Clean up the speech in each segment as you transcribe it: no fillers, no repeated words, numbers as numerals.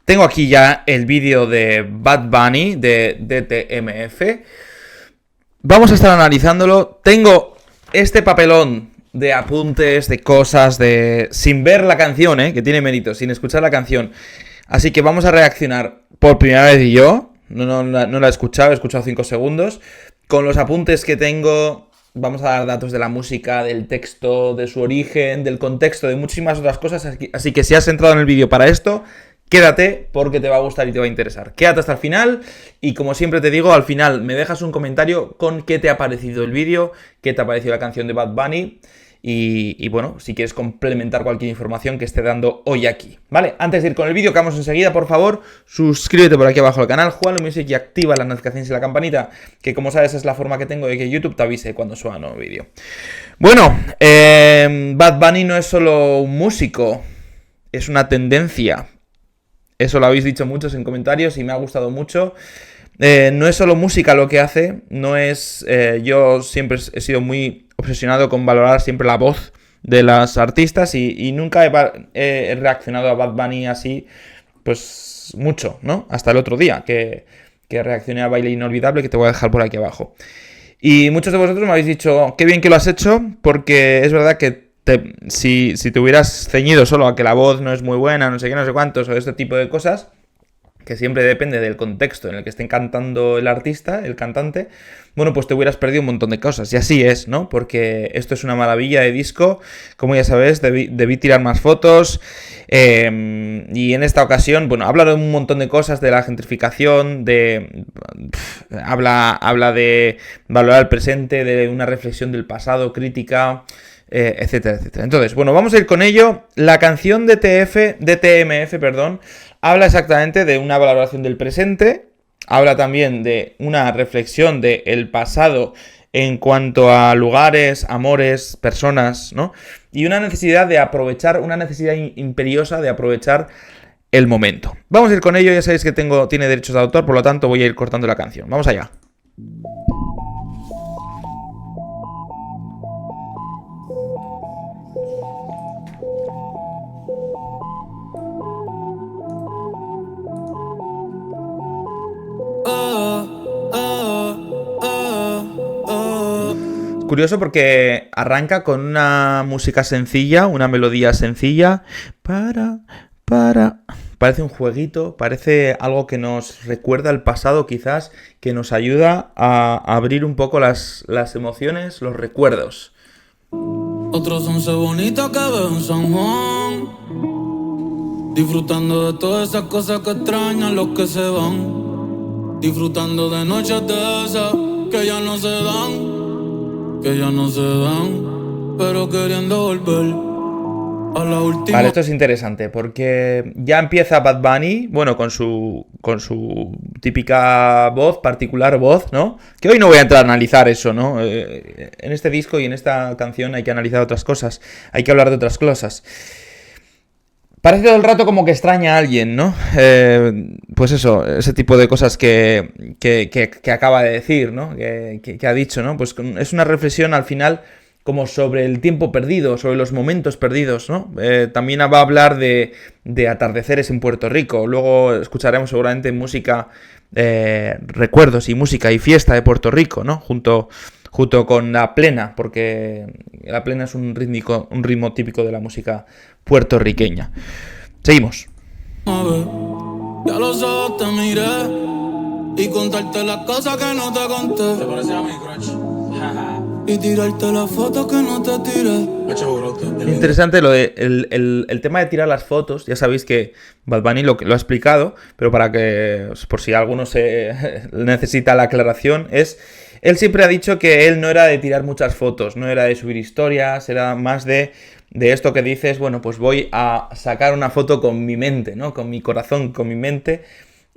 Tengo aquí ya el vídeo de Bad Bunny, de DTMF. Vamos a estar analizándolo. Tengo este papelón de apuntes, de cosas, sin ver la canción, que tiene mérito, sin escuchar la canción. Así que vamos a reaccionar por primera vez y yo. No la he escuchado 5 segundos. Con los apuntes que tengo, vamos a dar datos de la música, del texto, de su origen, del contexto, de muchísimas otras cosas. Así que si has entrado en el vídeo para esto, quédate porque te va a gustar y te va a interesar. Quédate hasta el final y como siempre te digo, al final me dejas un comentario con qué te ha parecido el vídeo, qué te ha parecido la canción de Bad Bunny y bueno, si quieres complementar cualquier información que esté dando hoy aquí, ¿vale? Antes de ir con el vídeo, que vamos enseguida, por favor, suscríbete por aquí abajo al canal, Juanlo Music y activa las notificaciones y la campanita, que como sabes es la forma que tengo de que YouTube te avise cuando suba un nuevo vídeo. Bueno, Bad Bunny no es solo un músico, es una tendencia. Eso lo habéis dicho muchos en comentarios y me ha gustado mucho. No es solo música lo que hace, no es... yo siempre he sido muy obsesionado con valorar siempre la voz de las artistas y nunca he reaccionado a Bad Bunny así, pues mucho, ¿no? Hasta el otro día, que reaccioné a Baile Inolvidable, que te voy a dejar por aquí abajo. Y muchos de vosotros me habéis dicho, qué bien que lo has hecho, porque es verdad que si te hubieras ceñido solo a que la voz no es muy buena, no sé qué, no sé cuántos, o este tipo de cosas, que siempre depende del contexto en el que esté cantando el artista, el cantante, bueno, pues te hubieras perdido un montón de cosas. Y así es, ¿no? Porque esto es una maravilla de disco. Como ya sabes, debí tirar más fotos. Y en esta ocasión, bueno, habla de un montón de cosas, de la gentrificación, habla de valorar el presente, de una reflexión del pasado, crítica, etcétera, etcétera. Entonces, bueno, vamos a ir con ello. La canción de TMF, habla exactamente de una valoración del presente, habla también de una reflexión del pasado en cuanto a lugares, amores, personas, ¿no? Y una necesidad de aprovechar, una necesidad imperiosa de aprovechar el momento. Vamos a ir con ello, ya sabéis que tiene derechos de autor, por lo tanto voy a ir cortando la canción. Vamos allá. Curioso porque arranca con una música sencilla, una melodía sencilla. Parece un jueguito, parece algo que nos recuerda el pasado quizás, que nos ayuda a abrir un poco las emociones, los recuerdos. Otros 11 bonitas que veo en San Juan, disfrutando de todas esas cosas que extrañan los que se van, disfrutando de noches de esas que ya no se dan. Pero queriendo volver a la última. Vale, esto es interesante porque ya empieza Bad Bunny, bueno, con su típica voz, particular voz, ¿no? Que hoy no voy a entrar a analizar eso, ¿no? En este disco y en esta canción hay que analizar otras cosas, hay que hablar de otras cosas. Parece todo el rato como que extraña a alguien, ¿no? Pues eso, ese tipo de cosas que acaba de decir, ¿no? Que ha dicho, ¿no? Pues es una reflexión al final como sobre el tiempo perdido, sobre los momentos perdidos, ¿no? También va a hablar de atardeceres en Puerto Rico. Luego escucharemos seguramente música, recuerdos y música y fiesta de Puerto Rico, ¿no? Junto con la plena, porque la plena es un ritmo típico de la música puertorriqueña. Seguimos. Ya los ojos te miré y contarte las cosas que no te conté. ¿Te parece a mi crush? Y tirarte las fotos que no te tiré. Interesante lo de el tema de tirar las fotos. Ya sabéis que Bad Bunny lo ha explicado, pero para que, por si alguno necesita la aclaración, él siempre ha dicho que él no era de tirar muchas fotos, no era de subir historias, era más de esto que dices, bueno, pues voy a sacar una foto con mi mente, ¿no? Con mi corazón, con mi mente.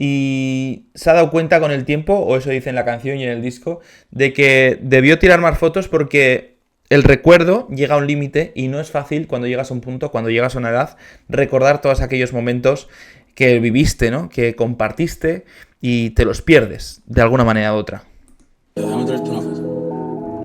Y se ha dado cuenta con el tiempo, o eso dice en la canción y en el disco, de que debió tirar más fotos porque el recuerdo llega a un límite y no es fácil cuando llegas a un punto, cuando llegas a una edad, recordar todos aquellos momentos que viviste, ¿no? Que compartiste y te los pierdes de alguna manera u otra. Déjame traerte una foto.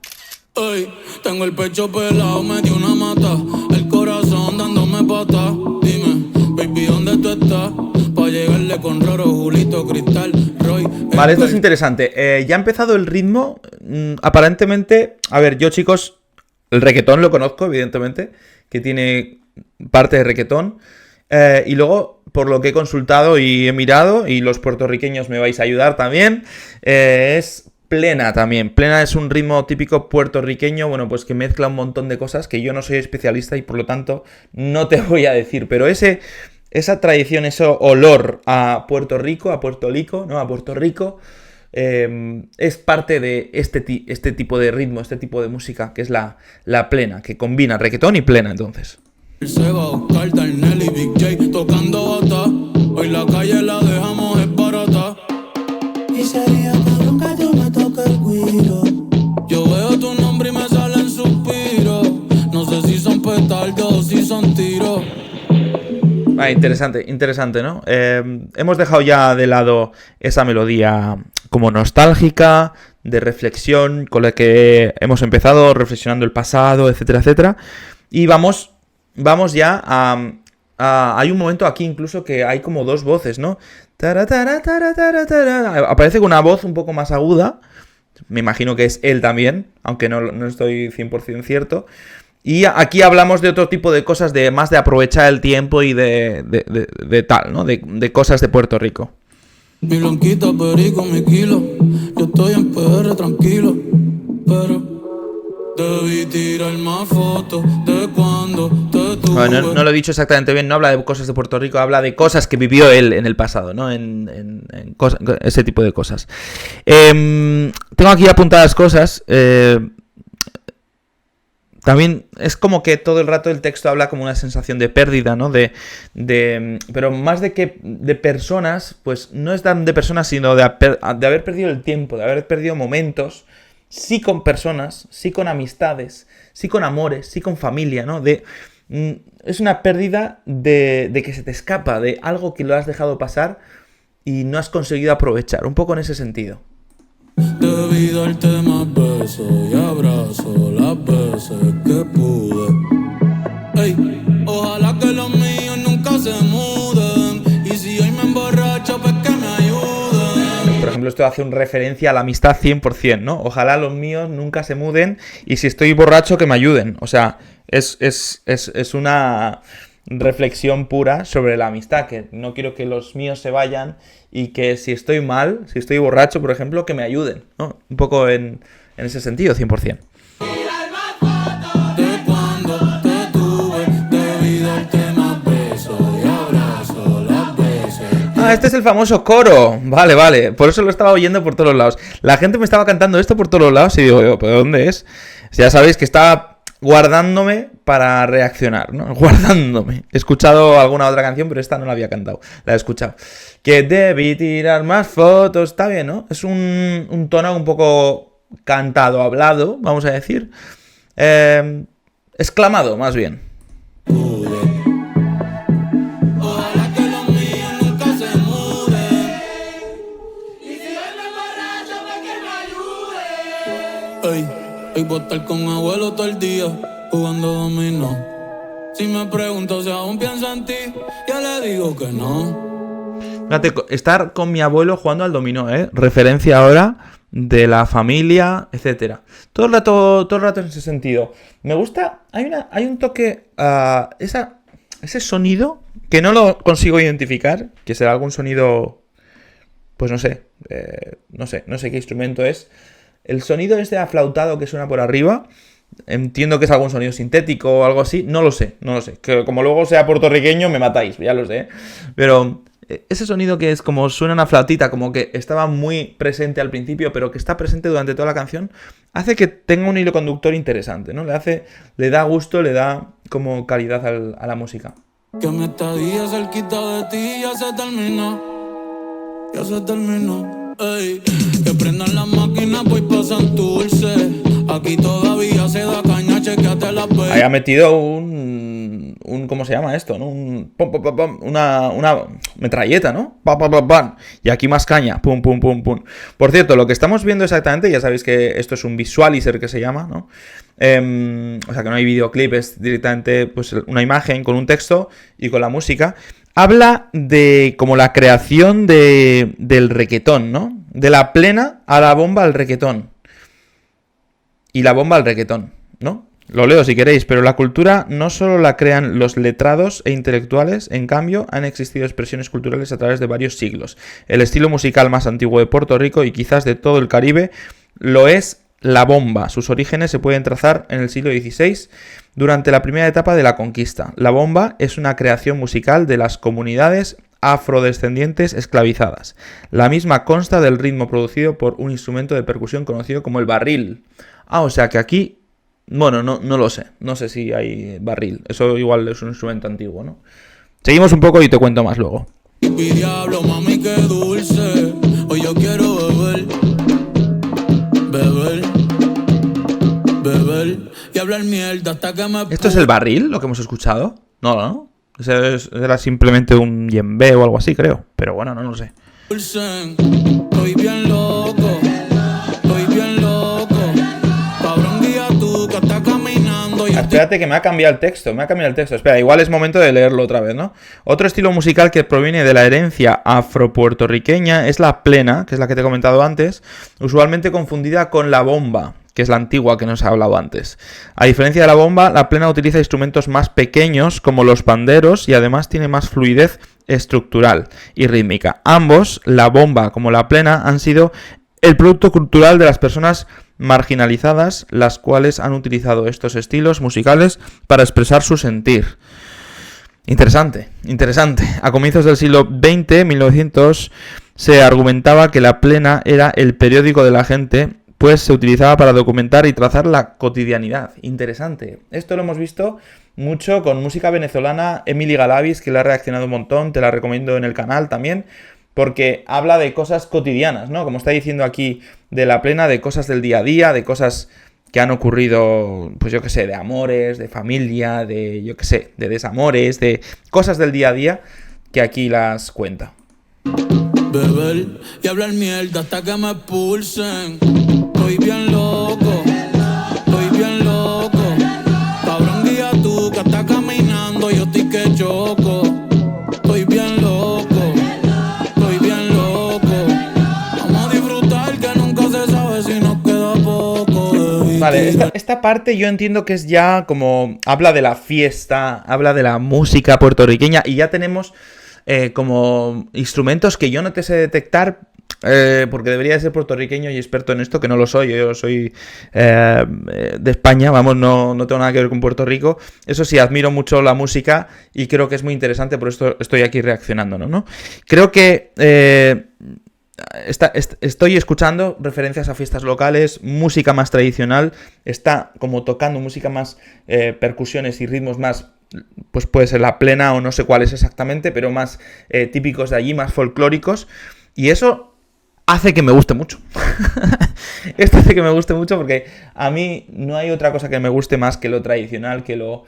Ey, tengo el pecho pelado, me dio una mata, el corazón dándome pata. Dime, baby, ¿dónde tú estás? Pa' llegar Dale con Roro, Julito, Cristal, Roy. Vale, esto es interesante. Ya ha empezado el ritmo. Aparentemente, a ver, yo chicos, el reguetón lo conozco, evidentemente, que tiene parte de reguetón. Y luego, por lo que he consultado y he mirado, y los puertorriqueños me vais a ayudar también, es plena también. Plena es un ritmo típico puertorriqueño, bueno, pues que mezcla un montón de cosas que yo no soy especialista y por lo tanto no te voy a decir. Pero esa tradición, ese olor a Puerto Rico, a Puerto Rico, ¿no? A Puerto Rico, es parte de este tipo de ritmo, este tipo de música, que es la plena, que combina reggaetón y plena, entonces. Seba, Oscar, Darnell y Big J tocando bata. Hoy la calle la dejamos es barata. Y sería cabrón que yo me toque el guiro. Yo veo tu nombre y me salen suspiros. No sé si son petardos o si son tiros. Interesante, ¿no? Hemos dejado ya de lado esa melodía como nostálgica, de reflexión, con la que hemos empezado reflexionando el pasado, etcétera, etcétera. Y vamos ya hay un momento aquí incluso que hay como dos voces, ¿no? Aparece con una voz un poco más aguda. Me imagino que es él también, aunque no estoy 100% cierto. Y aquí hablamos de otro tipo de cosas, más de aprovechar el tiempo y de tal, ¿no? De cosas de Puerto Rico. Mi blanquita, perico, mi kilo. Yo estoy en PR tranquilo, pero debí tirar más fotos de cuando te tuve. Bueno, no lo he dicho exactamente bien, no habla de cosas de Puerto Rico, habla de cosas que vivió él en el pasado, ¿no? En ese tipo de cosas. Tengo aquí apuntadas cosas. También es como que todo el rato el texto habla como una sensación de pérdida, ¿no? Pero más de personas, pues no es tan de personas, sino de haber perdido el tiempo, de haber perdido momentos, sí con personas, sí con amistades, sí con amores, sí con familia, ¿no? Es una pérdida de que se te escapa, de algo que lo has dejado pasar y no has conseguido aprovechar, un poco en ese sentido. Debí darte más besos y abrazos las veces que pude. Ey, ojalá que los míos nunca se muden. Y si hoy me emborracho, pues que me ayuden. Por ejemplo, esto hace una referencia a la amistad 100%, ¿no? Ojalá los míos nunca se muden y si estoy borracho, que me ayuden. O sea, es una reflexión pura sobre la amistad, que no quiero que los míos se vayan y que si estoy mal, si estoy borracho, por ejemplo, que me ayuden, ¿no? Un poco en ese sentido, 100%. Este es el famoso coro. Vale. Por eso lo estaba oyendo por todos lados. La gente me estaba cantando esto por todos lados y digo, ¿pero dónde es? Ya sabéis que estaba guardándome para reaccionar, ¿no? Guardándome. He escuchado alguna otra canción, pero esta no la había cantado. La he escuchado. Que debí tirar más fotos. Está bien, ¿no? Es un tono un poco cantado, hablado, vamos a decir. Exclamado, más bien. Ey, voy a estar con abuelo todo el día jugando dominó. Si me pregunto si aún pienso en ti, ya le digo que no. Fíjate, estar con mi abuelo jugando al dominó, referencia ahora de la familia, etcétera. Todo el rato en ese sentido. Me gusta, hay un toque, ese sonido que no lo consigo identificar, que será algún sonido, pues no sé qué instrumento es. El sonido este aflautado que suena por arriba, entiendo que es algún sonido sintético o algo así, no lo sé. Que como luego sea puertorriqueño me matáis, ya lo sé. Pero ese sonido que es como suena una flautita, como que estaba muy presente al principio, pero que está presente durante toda la canción, hace que tenga un hilo conductor interesante, ¿no? Le da gusto, le da como calidad a la música. Que mi estadía cerquita de ti ya se terminó. Ey, que prendan las máquinas, pues pasan dulce. Aquí todavía se da caña, chequeate las veces. Ahí ha metido un ¿cómo se llama esto? ¿No? Una metralleta, ¿no? Y aquí más caña. Pum. Por cierto, lo que estamos viendo exactamente, ya sabéis que esto es un visualizer que se llama, ¿no? O sea que no hay videoclip, es directamente pues una imagen con un texto y con la música. habla de como la creación del requetón, ¿no? De la plena a la bomba al requetón. Y la bomba al requetón, ¿no? Lo leo si queréis, pero la cultura no solo la crean los letrados e intelectuales, en cambio han existido expresiones culturales a través de varios siglos. El estilo musical más antiguo de Puerto Rico y quizás de todo el Caribe lo es la bomba. Sus orígenes se pueden trazar en el siglo XVI, durante la primera etapa de la conquista. La bomba es una creación musical de las comunidades afrodescendientes esclavizadas. La misma consta del ritmo producido por un instrumento de percusión conocido como el barril. O sea que aquí... Bueno, no lo sé. No sé si hay barril. Eso igual es un instrumento antiguo, ¿no? Seguimos un poco y te cuento más luego. Diablo, mami, qué dulce. Hoy yo quiero beber. Beber y hablar mierda hasta que me... ¿Esto es el barril, lo que hemos escuchado? No. Ese era simplemente un yembe o algo así, creo. Pero bueno, no lo sé. Estoy bien loco. Cabrón, guía tú que estás caminando. Espérate que me ha cambiado el texto. Espera, igual es momento de leerlo otra vez, ¿no? Otro estilo musical que proviene de la herencia afropuertorriqueña es la plena, que es la que te he comentado antes, usualmente confundida con la bomba, que es la antigua que nos ha hablado antes. A diferencia de la bomba, la plena utiliza instrumentos más pequeños como los panderos y además tiene más fluidez estructural y rítmica. Ambos, la bomba como la plena, han sido el producto cultural de las personas marginalizadas, las cuales han utilizado estos estilos musicales para expresar su sentir. Interesante. A comienzos del siglo XX, 1900, se argumentaba que la plena era el periódico de la gente, pues se utilizaba para documentar y trazar la cotidianidad. Interesante. Esto lo hemos visto mucho con música venezolana. Emily Galavis, que le ha reaccionado un montón, te la recomiendo en el canal también, porque habla de cosas cotidianas, ¿no? Como está diciendo aquí de la plena, de cosas del día a día, de cosas que han ocurrido, pues yo qué sé, de amores, de familia, de yo qué sé, de desamores, de cosas del día a día, que aquí las cuenta. Beber y hablar mierda hasta que me expulsen. Estoy bien loco. Cabrón, guía tú que estás caminando, yo estoy que choco. Estoy bien loco. Vamos a disfrutar que nunca se sabe si nos queda poco. Vale, esta parte yo entiendo que es ya como... Habla de la fiesta, habla de la música puertorriqueña y ya tenemos como instrumentos que yo no te sé detectar... porque debería ser puertorriqueño y experto en esto, que no lo soy. Yo soy de España, vamos, no tengo nada que ver con Puerto Rico. Eso sí, admiro mucho la música y creo que es muy interesante, por esto estoy aquí reaccionando, ¿no? Creo que estoy escuchando referencias a fiestas locales, música más tradicional, está como tocando música más percusiones y ritmos más, pues puede ser la plena o no sé cuál es exactamente, pero más típicos de allí, más folclóricos, y eso hace que me guste mucho. Esto hace que me guste mucho porque a mí no hay otra cosa que me guste más que lo tradicional, que lo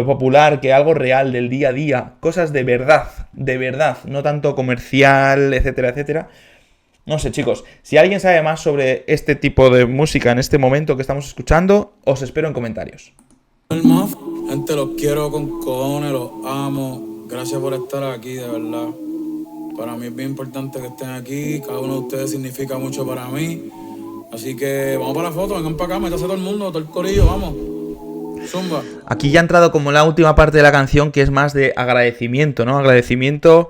popular, que algo real del día a día, cosas de verdad, no tanto comercial, etcétera, etcétera. No sé, chicos, si alguien sabe más sobre este tipo de música en este momento que estamos escuchando, os espero en comentarios. Gente, los quiero con cojones, los amo. Gracias por estar aquí, de verdad. Para mí es bien importante que estén aquí. Cada uno de ustedes significa mucho para mí. Así que vamos para la foto, vengan para acá, métase todo el mundo, todo el corillo, vamos. Zumba. Aquí ya ha entrado como la última parte de la canción, que es más de agradecimiento, ¿no? Agradecimiento,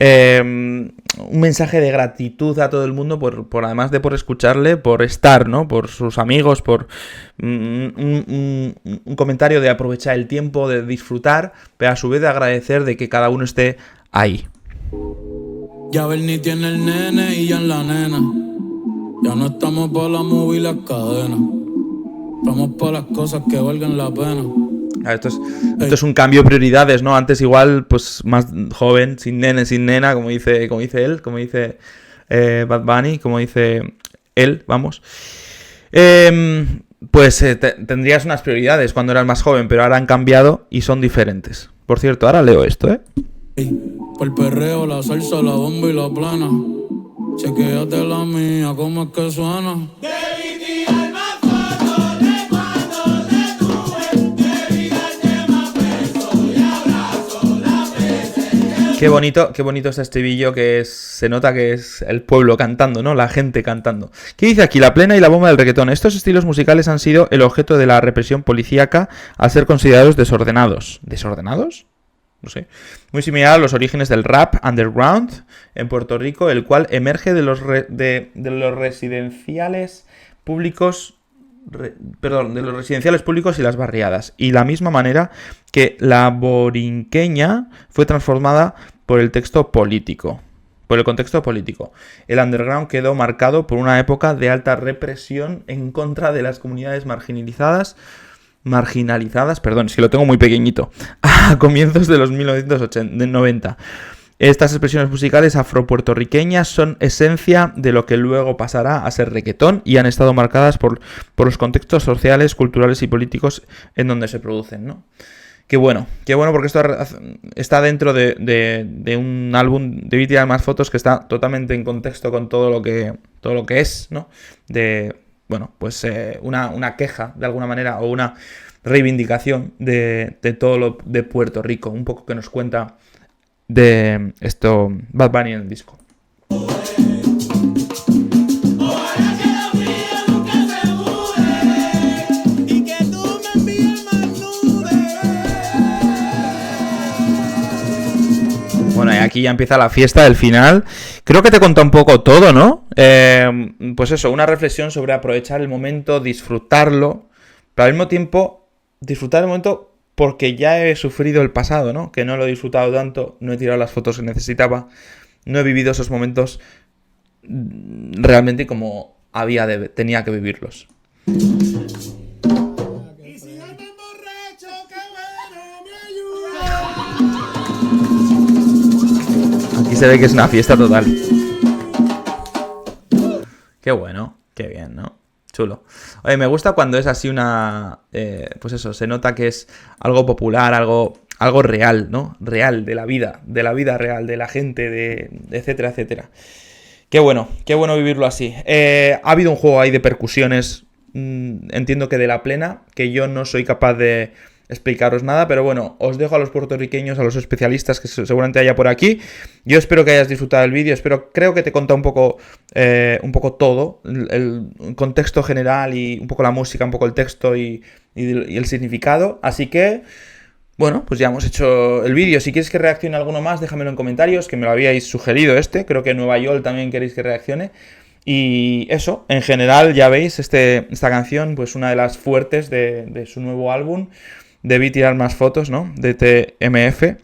un mensaje de gratitud a todo el mundo por además de por escucharle, por estar, ¿no? Por sus amigos, por un comentario de aprovechar el tiempo, de disfrutar, pero a su vez de agradecer de que cada uno esté ahí. Ya Bernie tiene el nene y ya en la nena. Ya no estamos para la movie y las cadenas. Estamos para las cosas que valgan la pena. Esto es un cambio de prioridades, ¿no? Antes igual, pues más joven, sin nene, sin nena, como dice él, como dice Bad Bunny, como dice él, vamos. Pues tendrías unas prioridades cuando eras más joven, pero ahora han cambiado y son diferentes. Por cierto, ahora leo esto, ¿eh? Por el perreo, la salsa, la bomba y la plana. Chequéate la mía, ¿cómo es que suena? Qué bonito este estribillo se nota que es el pueblo cantando, ¿no? La gente cantando. ¿Qué dice aquí? La plena y la bomba del reggaetón. Estos estilos musicales han sido el objeto de la represión policíaca al ser considerados desordenados. ¿Desordenados? No sé. Muy similar a los orígenes del rap underground en Puerto Rico, el cual emerge de los residenciales públicos. De los residenciales públicos y las barriadas. Y la misma manera que la borinqueña fue transformada por el contexto político. El underground quedó marcado por una época de alta represión en contra de las comunidades marginalizadas, es que lo tengo muy pequeñito, a comienzos de los 1990. Estas expresiones musicales afropuertorriqueñas son esencia de lo que luego pasará a ser reggaetón y han estado marcadas por los contextos sociales, culturales y políticos en donde se producen, ¿no? Qué bueno porque esto está dentro de un álbum, debí tirar más fotos, que está totalmente en contexto con todo lo que es, ¿no? Una queja, de alguna manera, o una reivindicación de todo lo de Puerto Rico, un poco que nos cuenta de esto Bad Bunny en el disco. Bueno, y aquí ya empieza la fiesta del final. Creo que te contó un poco todo, ¿no? Pues eso, una reflexión sobre aprovechar el momento, disfrutarlo, pero al mismo tiempo disfrutar el momento porque ya he sufrido el pasado, ¿no? Que no lo he disfrutado tanto, no he tirado las fotos que necesitaba, no he vivido esos momentos realmente como tenía que vivirlos. Y si ando borracho, qué bueno, me ayuda. Aquí se ve que es una fiesta total. Qué bueno, qué bien, ¿no? Chulo. Oye, me gusta cuando es así pues eso, se nota que es algo popular, algo real, ¿no? Real, de la vida real, de la gente, etcétera, etcétera. Qué bueno vivirlo así. Ha habido un juego ahí de percusiones, entiendo que de la plena, que yo no soy capaz de explicaros nada, pero bueno, os dejo a los puertorriqueños, a los especialistas que seguramente haya por aquí. Yo espero que hayas disfrutado del vídeo, creo que te he contado un poco todo, el contexto general y un poco la música, un poco el texto y el significado, así que bueno, pues ya hemos hecho el vídeo. Si quieres que reaccione alguno más, déjamelo en comentarios, que me lo habíais sugerido creo que Nueva York también queréis que reaccione. Y eso, en general, ya veis, esta canción, pues una de las fuertes de su nuevo álbum. Debí tirar más fotos, ¿no? De TMF.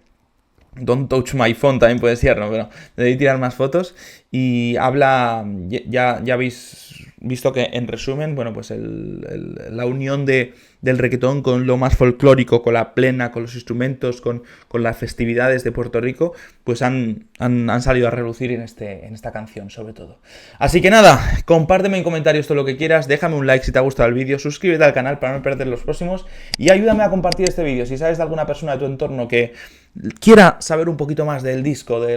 Don't touch my phone también puede ser, ¿no? Pero debí tirar más fotos. Y habla, ya habéis visto que en resumen, bueno, pues la unión del reggaetón con lo más folclórico, con la plena, con los instrumentos, con las festividades de Puerto Rico, pues han salido a relucir en esta canción, sobre todo. Así que nada, compárteme en comentarios todo lo que quieras, déjame un like si te ha gustado el vídeo, suscríbete al canal para no perder los próximos y ayúdame a compartir este vídeo. Si sabes de alguna persona de tu entorno que quiera saber un poquito más del disco, de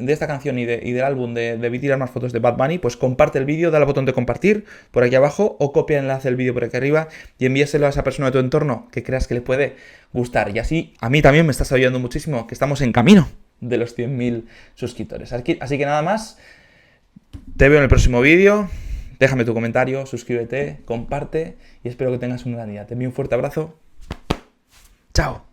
esta canción y del álbum de Debí tirar más fotos de Bad Bunny, pues comparte el vídeo, dale al botón de compartir por aquí abajo o copia el enlace del vídeo por aquí arriba y envíaselo a esa persona de tu entorno que creas que le puede gustar. Y así a mí también me estás ayudando muchísimo, que estamos en camino de los 100.000 suscriptores. Así que nada más, te veo en el próximo vídeo, déjame tu comentario, suscríbete, comparte y espero que tengas un gran día. Te envío un fuerte abrazo. Chao.